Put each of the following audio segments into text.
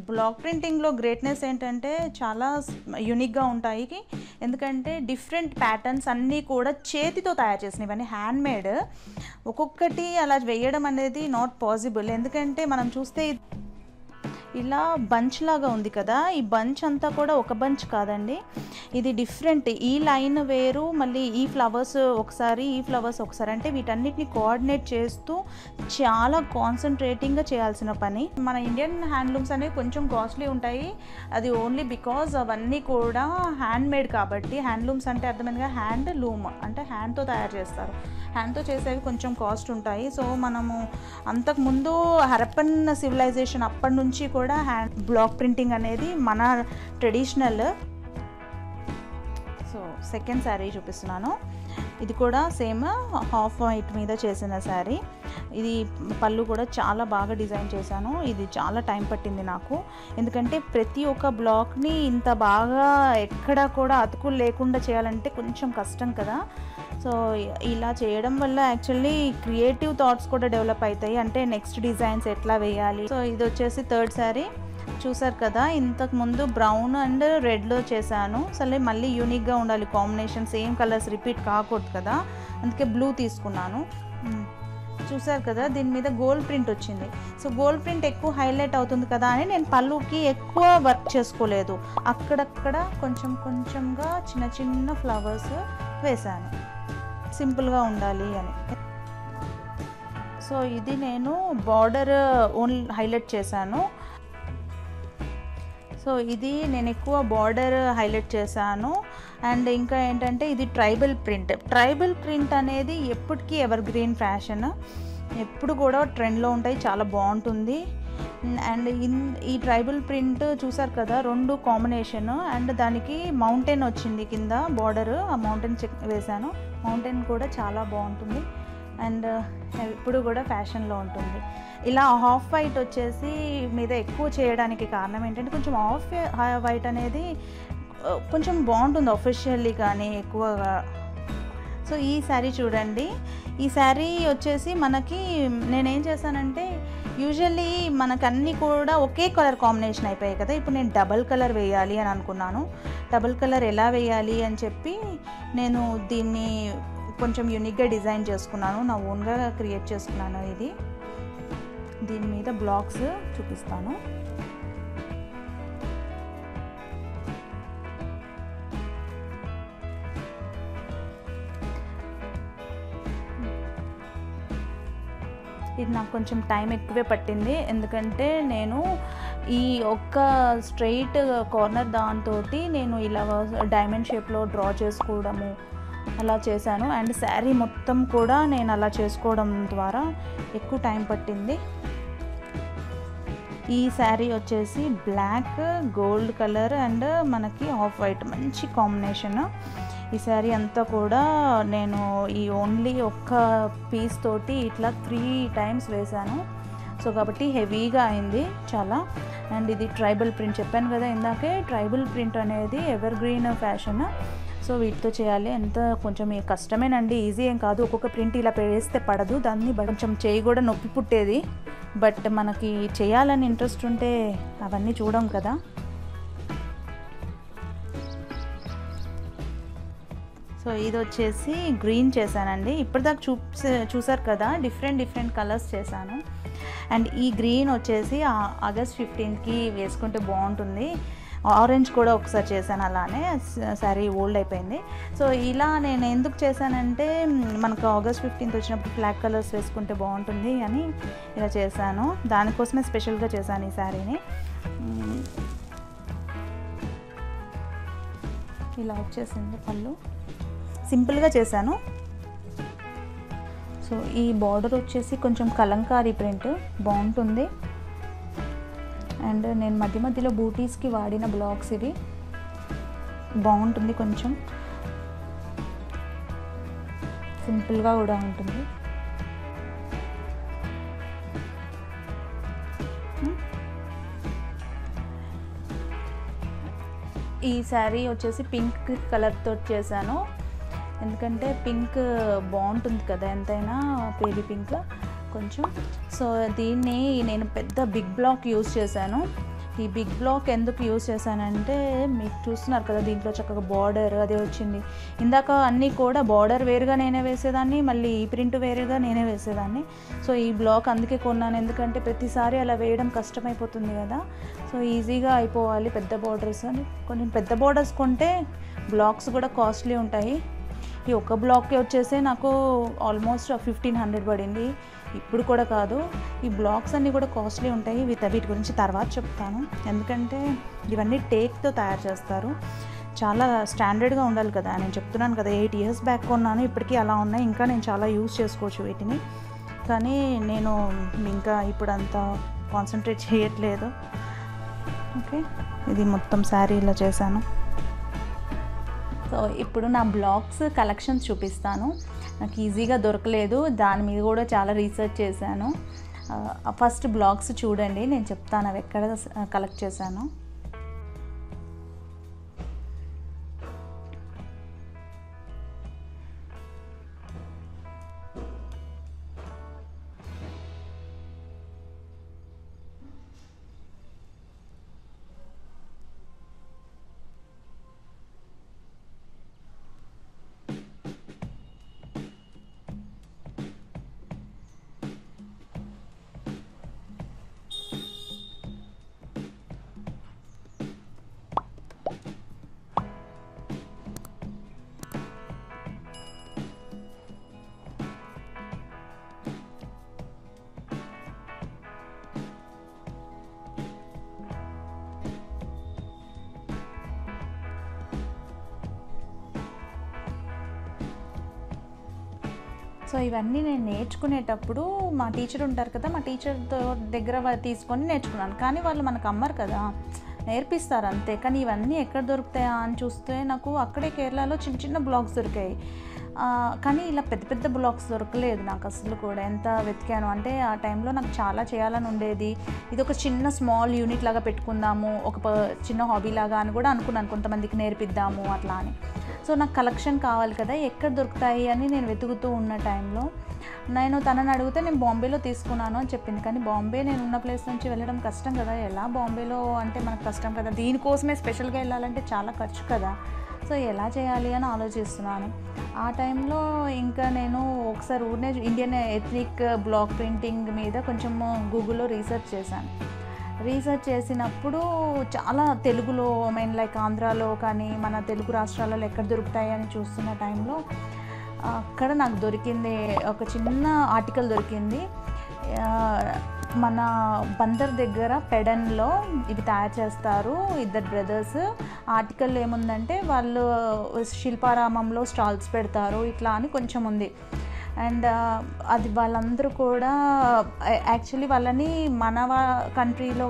Black ప్రింటింగ్లో greatness ఏంటంటే చాలా యూనిక్గా ఉంటాయి. ఎందుకంటే డిఫరెంట్ ప్యాటర్న్స్ అన్నీ కూడా చేతితో తయారు చేసినవి, ఇవన్నీ హ్యాండ్మేడ్. ఒక్కొక్కటి అలా వేయడం అనేది నాట్ పాసిబుల్. ఎందుకంటే మనం చూస్తే ఇలా బంచ్ లాగా ఉంది కదా, ఈ బంచ్ అంతా కూడా ఒక బంచ్ కాదండి, ఇది డిఫరెంట్. ఈ లైన్ వేరు, మళ్ళీ ఈ ఫ్లవర్స్ ఒకసారి, ఈ ఫ్లవర్స్ ఒకసారి, అంటే వీటన్నిటిని కోఆర్డినేట్ చేస్తూ చాలా కాన్సన్ట్రేటింగ్గా చేయాల్సిన పని. మన ఇండియన్ హ్యాండ్లూమ్స్ అనేవి కొంచెం కాస్ట్లీ ఉంటాయి. అది ఓన్లీ బికాజ్ అవన్నీ కూడా హ్యాండ్మేడ్ కాబట్టి. హ్యాండ్లూమ్స్ అంటే అర్థమైందిగా, హ్యాండ్ లూమ్ అంటే హ్యాండ్తో తయారు చేస్తారు. హ్యాండ్తో చేసేవి కొంచెం కాస్ట్ ఉంటాయి. సో మనము అంతకుముందు హరప్పన్ సివిలైజేషన్ అప్పటి నుంచి కూడా హ్యాండ్ బ్లాక్ ప్రింటింగ్ అనేది మన ట్రెడిషనల్. సో సెకండ్ శారీ చూపిస్తున్నాను. ఇది కూడా సేమ్ హాఫ్ వైట్ మీద చేసిన శారీ. ఇది పళ్ళు కూడా చాలా బాగా డిజైన్ చేశాను. ఇది చాలా టైం పట్టింది నాకు, ఎందుకంటే ప్రతి ఒక్క బ్లాక్ని ఇంత బాగా ఎక్కడ కూడా అతుకులు లేకుండా చేయాలంటే కొంచెం కష్టం కదా. సో ఇలా చేయడం వల్ల యాక్చువల్లీ క్రియేటివ్ థాట్స్ కూడా డెవలప్ అవుతాయి, అంటే నెక్స్ట్ డిజైన్స్ ఎట్లా వేయాలి. సో ఇది వచ్చేసి థర్డ్ శారీ. చూసారు కదా, ఇంతకుముందు బ్రౌన్ అండ్ రెడ్లో చేశాను. అసలు మళ్ళీ యూనిక్గా ఉండాలి కాంబినేషన్, సేమ్ కలర్స్ రిపీట్ కాకూడదు కదా, అందుకే బ్లూ తీసుకున్నాను. చూసారు కదా, దీని మీద గోల్డ్ ప్రింట్ వచ్చింది. సో గోల్డ్ ప్రింట్ ఎక్కువ హైలైట్ అవుతుంది కదా అని నేను పళ్ళుకి ఎక్కువ వర్క్ చేసుకోలేదు, అక్కడక్కడ కొంచెం కొంచెంగా చిన్న చిన్న ఫ్లవర్స్ వేశాను, సింపుల్గా ఉండాలి అని. సో ఇది నేను బార్డర్ ఓన్లీ హైలైట్ చేశాను. సో ఇది నేను ఎక్కువ బార్డర్ హైలైట్ చేశాను. అండ్ ఇంకా ఏంటంటే ఇది ట్రైబల్ ప్రింట్. ట్రైబల్ ప్రింట్ అనేది ఎప్పటికీ ఎవర్ గ్రీన్ ఫ్యాషన్, ఎప్పుడు కూడా ట్రెండ్లో ఉంటాయి, చాలా బాగుంటుంది. అండ్ ఈ ట్రైబల్ ప్రింట్ చూసారు కదా, రెండు కాంబినేషన్, అండ్ దానికి మౌంటైన్ వచ్చింది కింద బార్డర్, ఆ మౌంటైన్ వేశాను. మౌంటైన్ కూడా చాలా బాగుంటుంది అండ్ ఎప్పుడు కూడా ఫ్యాషన్లో ఉంటుంది. ఇలా హాఫ్ వైట్ వచ్చేసి మీద ఎక్కువ చేయడానికి కారణం ఏంటంటే, కొంచెం హాఫ్ వైట్ అనేది కొంచెం బాగుంటుంది అఫీషియల్లీ కానీ ఎక్కువగా. సో ఈ శారీ చూడండి, ఈ శారీ వచ్చేసి మనకి నేనేం చేశానంటే, యూజువల్లీ మనకన్నీ కూడా ఒకే కలర్ కాంబినేషన్ అయిపోయాయి కదా, ఇప్పుడు నేను డబల్ కలర్ వేయాలి అని అనుకున్నాను. డబల్ కలర్ ఎలా వేయాలి అని చెప్పి నేను దీన్ని కొంచెం యూనిక్గా డిజైన్ చేసుకున్నాను, నా ఓన్గా క్రియేట్ చేసుకున్నాను. ఇది దీని మీద బ్లాక్స్ చూపిస్తాను. ఇది నాకు కొంచెం టైం ఎక్కువే పట్టింది, ఎందుకంటే నేను ఈ ఒక్క స్ట్రెయిట్ కార్నర్ దాంతో నేను ఇలా డైమండ్ షేప్లో డ్రా చేసుకోవడము అలా చేశాను. అండ్ శారీ మొత్తం కూడా నేను అలా చేసుకోవడం ద్వారా ఎక్కువ టైం పట్టింది. ఈ శారీ వచ్చేసి బ్లాక్, గోల్డ్ కలర్ అండ్ మనకి ఆఫ్ వైట్ మంచి కాంబినేషన్. ఈ శారీ అంతా కూడా నేను ఈ ఓన్లీ ఒక్క పీస్ తోటి ఇట్లా 3 times వేశాను. సో కాబట్టి హెవీగా అయింది చాలా. అండ్ ఇది ట్రైబల్ ప్రింట్ చెప్పాను కదా ఇందాకే, ట్రైబల్ ప్రింట్ అనేది ఎవర్ గ్రీన్ ఫ్యాషన్. సో వీటితో చేయాలి, ఎంత కొంచెం కష్టమేనండి, ఈజీ ఏం కాదు. ఒక్కొక్క ప్రింట్ ఇలా వేస్తే పడదు, దాన్ని కొంచెం చేయి కూడా నొప్పి పుట్టేది. బట్ మనకి చేయాలని ఇంట్రెస్ట్ ఉంటే అవన్నీ చూడం కదా. సో ఇది వచ్చేసి గ్రీన్ చేశానండి. ఇప్పటిదాకా చూసారు కదా, డిఫరెంట్ కలర్స్ చేశాను. అండ్ ఈ గ్రీన్ వచ్చేసి ఆగస్ట్ 15కి వేసుకుంటే బాగుంటుంది. ఆరెంజ్ కూడా ఒకసారి చేశాను, అలానే శారీ ఓల్డ్ అయిపోయింది. సో ఇలా నేను ఎందుకు చేశానంటే, మనకు ఆగస్ట్ 15th వచ్చినప్పుడు ఫ్లాగ్ కలర్స్ వేసుకుంటే బాగుంటుంది అని ఇలా చేశాను. దానికోసమే స్పెషల్గా చేశాను ఈ శారీని. ఇలా వచ్చేసింది పళ్ళు, సింపుల్గా చేశాను. సో ఈ బార్డర్ వచ్చేసి కొంచెం కలంకారీ ప్రింట్ బాగుంటుంది. అండ్ నేను మధ్యలో బూటీస్కి వాడిన బ్లాక్స్ ఇవి, బాగుంటుంది, కొంచెం సింపుల్గా కూడా ఉంటుంది. ఈ శారీ వచ్చేసి పింక్ కలర్తో చేశాను, ఎందుకంటే పింక్ బాగుంటుంది కదా ఎంతైనా, బేబీ పింక్ కొంచెం. సో దీన్ని నేను పెద్ద బిగ్ బ్లాక్ యూజ్ చేశాను. ఈ బిగ్ బ్లాక్ ఎందుకు యూజ్ చేశానంటే మీకు చూస్తున్నారు కదా, దీంట్లో చక్కగా బార్డర్ అదే వచ్చింది. ఇందాక అన్నీ కూడా బార్డర్ వేరుగా నేనే వేసేదాన్ని, మళ్ళీ ఈ ప్రింట్ వేరుగా నేనే వేసేదాన్ని. సో ఈ బ్లాక్ అందుకే కొన్నాను, ఎందుకంటే ప్రతిసారి అలా వేయడం కష్టమైపోతుంది కదా. సో ఈజీగా అయిపోవాలి పెద్ద బార్డర్స్ అని. కొన్ని పెద్ద బార్డర్స్ కొంటే బ్లాక్స్ కూడా కాస్ట్లీ ఉంటాయి. ఈ ఒక బ్లాక్కి వచ్చేసి నాకు ఆల్మోస్ట్ 1500 పడింది. ఇప్పుడు కూడా కాదు, ఈ బ్లాక్స్ అన్నీ కూడా కాస్ట్లీ ఉంటాయి. వీటి గురించి తర్వాత చెప్తాను, ఎందుకంటే ఇవన్నీ టేక్తో తయారు చేస్తారు. చాలా స్టాండర్డ్గా ఉండాలి కదా. నేను చెప్తున్నాను కదా 8 years బ్యాక్ కొన్నాను, ఇప్పటికీ అలా ఉన్నాయి. ఇంకా నేను చాలా యూజ్ చేసుకోవచ్చు వీటిని, కానీ నేను ఇంకా ఇప్పుడు అంత కాన్సన్ట్రేట్ చేయట్లేదు. ఓకే, ఇది మొత్తం శారీ ఇలా చేశాను. సో ఇప్పుడు నా బ్లాగ్స్ కలెక్షన్స్ చూపిస్తాను. నాకు ఈజీగా దొరకలేదు, దాని మీద కూడా చాలా రీసెర్చ్ చేశాను. ఫస్ట్ బ్లాగ్స్ చూడండి, నేను చెప్తాను అవి ఎక్కడ కలెక్ట్ చేశాను. సో ఇవన్నీ నేను నేర్చుకునేటప్పుడు మా టీచర్ ఉంటారు కదా, మా టీచర్ దగ్గర తీసుకొని నేర్చుకున్నాను. కానీ వాళ్ళు మనకు అమ్మరు కదా, నేర్పిస్తారు అంతే. కానీ ఇవన్నీ ఎక్కడ దొరుకుతాయా అని చూస్తే నాకు అక్కడే కేరళలో చిన్న చిన్న బ్లాగ్స్ దొరికాయి. కానీ ఇలా పెద్ద పెద్ద బ్లాగ్స్ దొరకలేదు నాకు అసలు కూడా. ఎంత వెతికాను అంటే ఆ టైంలో నాకు చాలా చేయాలని ఉండేది. ఇది ఒక చిన్న స్మాల్ యూనిట్ లాగా పెట్టుకుందాము, ఒక చిన్న హాబీ లాగా అని కూడా అనుకున్నాను, కొంతమందికి నేర్పిద్దాము అట్లా అని. సో నాకు కలెక్షన్ కావాలి కదా, ఎక్కడ దొరుకుతాయి అని నేను వెతుకుతూ ఉన్న టైంలో నేను తనని అడిగితే నేను బాంబేలో తీసుకున్నాను అని చెప్పింది. కానీ బాంబే నేను ఉన్న ప్లేస్ నుంచి వెళ్ళడం కష్టం కదా, ఎలా బాంబేలో అంటే మనకు కష్టం కదా, దీనికోసమే స్పెషల్గా వెళ్ళాలంటే చాలా ఖర్చు కదా. సో ఎలా చేయాలి అని ఆలోచిస్తున్నాను. ఆ టైంలో ఇంకా నేను ఒకసారి ఊరినే ఇండియన్ ఎథ్నిక్ బ్లాక్ ప్రింటింగ్ మీద కొంచెం గూగుల్లో రీసెర్చ్ చేశాను. రీసెర్చ్ చేసినప్పుడు చాలా తెలుగులో లైక్ ఆంధ్రాలో కానీ మన తెలుగు రాష్ట్రాలలో ఎక్కడ దొరుకుతాయి అని చూస్తున్న టైంలో అక్కడ నాకు దొరికింది ఒక చిన్న ఆర్టికల్ దొరికింది. మన బందర్ దగ్గర పెడన్లో ఇవి తయారు చేస్తారు, ఇద్దరు బ్రదర్స్. ఆర్టికల్ ఏముందంటే వాళ్ళు శిల్పారామంలో స్టాల్స్ పెడతారు ఇట్లా అని కొంచెం ఉంది. అండ్ అది వాళ్ళందరూ కూడా యాక్చువల్లీ వాళ్ళని మన కంట్రీలో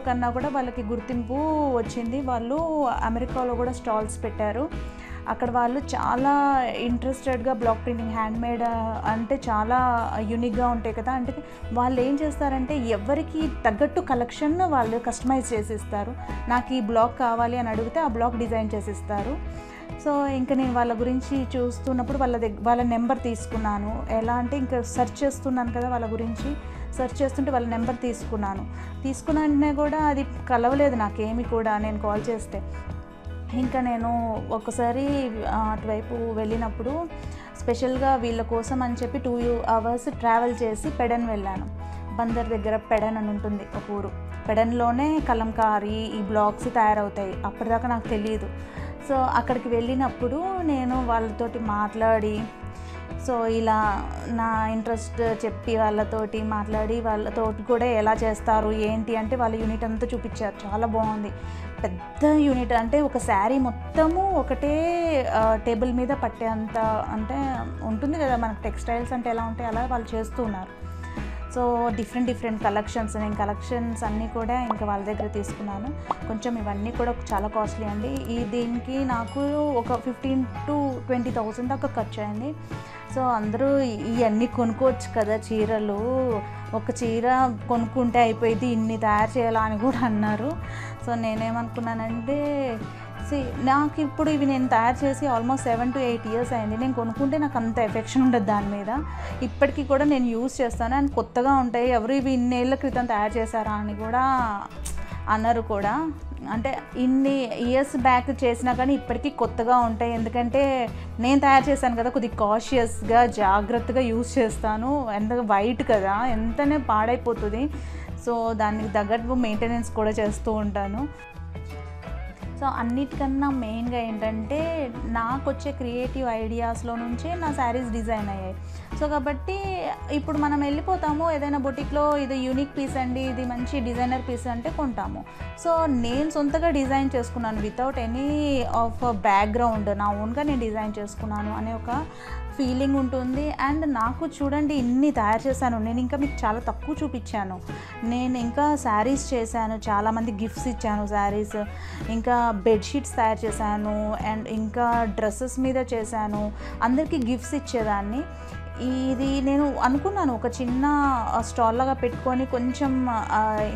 కన్నా కూడా వాళ్ళకి గుర్తింపు వచ్చింది. వాళ్ళు అమెరికాలో కూడా స్టాల్స్ పెట్టారు. అక్కడ వాళ్ళు చాలా ఇంట్రెస్టెడ్గా బ్లాక్ ప్రింటింగ్ హ్యాండ్మేడ్ అంటే చాలా యూనిక్గా ఉంటాయి కదా. అంటే వాళ్ళు ఏం చేస్తారంటే ఎవరికి తగ్గట్టు కలెక్షన్ వాళ్ళు కస్టమైజ్ చేసిస్తారు. నాకు ఈ బ్లాక్ కావాలి అని అడిగితే ఆ బ్లాక్ డిజైన్ చేసిస్తారు. సో ఇంకా నేను వాళ్ళ గురించి చూస్తున్నప్పుడు వాళ్ళ నెంబర్ తీసుకున్నాను. ఎలా అంటే ఇంకా సెర్చ్ చేస్తున్నాను కదా, వాళ్ళ గురించి సెర్చ్ చేస్తుంటే వాళ్ళ నెంబర్ తీసుకున్న వెంటనే కూడా అది కలవలేదు నాకేమి కూడా. నేను కాల్ చేస్తే ఇంకా నేను ఒకసారి అటువైపు వెళ్ళినప్పుడు స్పెషల్గా వీళ్ళ కోసం అని చెప్పి 2 hours ట్రావెల్ చేసి పెడన్ వెళ్ళాను. బందర్ దగ్గర పెడన్ అని ఉంటుంది ఒక ఊరు. పెడన్లోనే కలంకారీ ఈ బ్లాగ్స్ తయారవుతాయి, అప్పటిదాకా నాకు తెలియదు. సో అక్కడికి వెళ్ళినప్పుడు నేను వాళ్ళతోటి మాట్లాడి, సో ఇలా నా ఇంట్రెస్ట్ చెప్పి వాళ్ళతోటి మాట్లాడి వాళ్ళతోటి కూడా ఎలా చేస్తారు ఏంటి అంటే వాళ్ళ యూనిట్ అంతా చూపించారు. చాలా బాగుంది, పెద్ద యూనిట్. అంటే ఒక శారీ మొత్తము ఒకటే టేబుల్ మీద పట్టేంత అంటే ఉంటుంది కదా మనకు టెక్స్టైల్స్ అంటే ఎలా ఉంటాయి అలా వాళ్ళు చేస్తూ ఉన్నారు. సో డిఫరెంట్ కలెక్షన్స్, నేను కలెక్షన్స్ అన్నీ కూడా ఇంకా వాళ్ళ దగ్గర తీసుకున్నాను. కొంచెం ఇవన్నీ కూడా చాలా కాస్ట్లీ అండి. దీనికి నాకు ఒక 15,000 to 20,000 దాకా ఖర్చు అయింది. సో అందరూ ఇవన్నీ కొనుక్కోవచ్చు కదా చీరలు, ఒక చీర కొనుక్కుంటే అయిపోయింది, ఇన్ని తయారు చేయాలా అని కూడా అన్నారు. సో సో నేనేమనుకున్నానంటే నాకు ఇప్పుడు ఇవి నేను తయారు చేసి ఆల్మోస్ట్ 7 to 8 years అయింది. నేను కొనుక్కుంటే నాకు అంత ఎఫెక్షన్ ఉండదు దాని మీద. ఇప్పటికీ కూడా నేను యూజ్ చేస్తాను అండ్ కొత్తగా ఉంటాయి. ఎవరు ఇవి ఇన్నేళ్ల క్రితం తయారు చేశారా అని కూడా అన్నారు కూడా. అంటే ఇన్ని ఇయర్స్ బ్యాక్ చేసినా కానీ ఇప్పటికీ కొత్తగా ఉంటాయి. ఎందుకంటే నేను తయారు చేశాను కదా, కొద్దిగా కాషియస్గా జాగ్రత్తగా యూజ్ చేస్తాను. ఎంత వైట్ కదా, ఎంతనే పాడైపోతుంది. సో దానికి తగ్గట్టు మెయింటెనెన్స్ కూడా చేస్తూ ఉంటాను. సో అన్నిటికన్నా మెయిన్గా ఏంటంటే నాకు వచ్చే క్రియేటివ్ ఐడియాస్లో నుంచే నా శారీస్ డిజైన్ అయ్యాయి. సో కాబట్టి ఇప్పుడు మనం వెళ్ళిపోతాము ఏదైనా బొటిక్లో, ఇది యూనిక్ పీస్ అండి, ఇది మంచి డిజైనర్ పీస్ అంటే కొంటాము. సో నేను సొంతగా డిజైన్ చేసుకున్నాను వితౌట్ ఎనీ ఆఫ్ బ్యాక్గ్రౌండ్, నా ఓన్గా నేను డిజైన్ చేసుకున్నాను అనే ఒక ఫీలింగ్ ఉంటుంది. అండ్ నాకు చూడండి ఇన్ని తయారు చేశాను. నేను ఇంకా మీకు చాలా తక్కువ చూపించాను. నేను ఇంకా శారీస్ చేశాను, చాలామంది గిఫ్ట్స్ ఇచ్చాను శారీస్, ఇంకా బెడ్షీట్స్ తయారు చేశాను, అండ్ ఇంకా డ్రెస్సెస్ మీద చేశాను, అందరికీ గిఫ్ట్స్ ఇచ్చేదాన్ని. ఇది నేను అనుకున్నాను ఒక చిన్న స్టాల్ లాగా పెట్టుకొని కొంచెం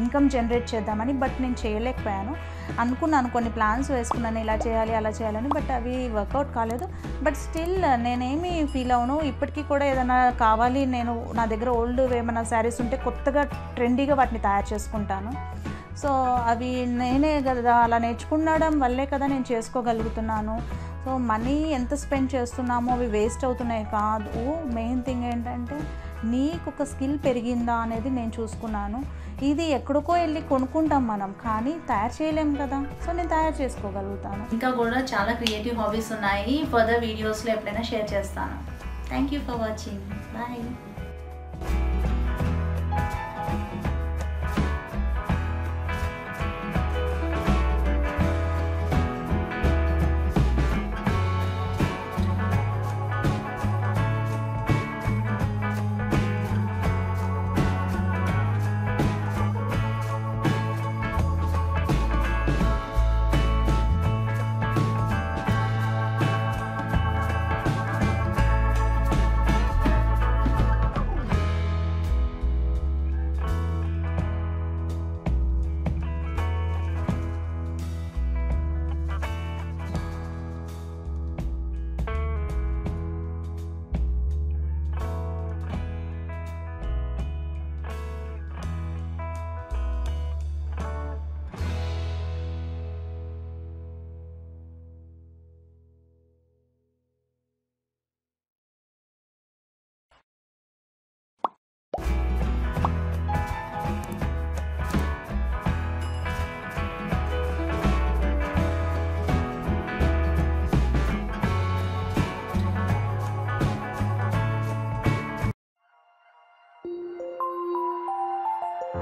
ఇన్కమ్ జనరేట్ చేద్దామని, బట్ నేను చేయలేకపోయాను. అనుకున్నాను, కొన్ని ప్లాన్స్ వేసుకున్నాను, ఇలా చేయాలి అలా చేయాలని, బట్ అవి వర్కౌట్ కాలేదు. బట్ స్టిల్ నేనేమి ఫీల్ అవును. ఇప్పటికీ కూడా ఏదైనా కావాలి, నేను నా దగ్గర ఓల్డ్ ఏమైనా శారీస్ ఉంటే కొత్తగా ట్రెండీగా వాటిని తయారు చేసుకుంటాను. సో అవి నేనే కదా అలా నేర్చుకునడం వల్లే కదా నేను చేసుకోగలుగుతున్నాను. సో మనీ ఎంత స్పెండ్ చేస్తున్నామో అవి వేస్ట్ అవుతున్నాయి కాదు. మెయిన్ థింగ్ ఏంటంటే నీకు ఒక స్కిల్ పెరిగిందా అనేది నేను చూసుకున్నాను. ఇది ఎక్కడికో వెళ్ళి కొనుక్కుంటాం మనం, కానీ తయారు చేయలేం కదా. సో నేను తయారు చేసుకోగలుగుతాను. ఇంకా కూడా చాలా క్రియేటివ్ హాబీస్ ఉన్నాయి. ఫర్దర్ వీడియోస్లో ఎప్పుడైనా షేర్ చేస్తాను. Thank you for watching. Bye.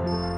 you.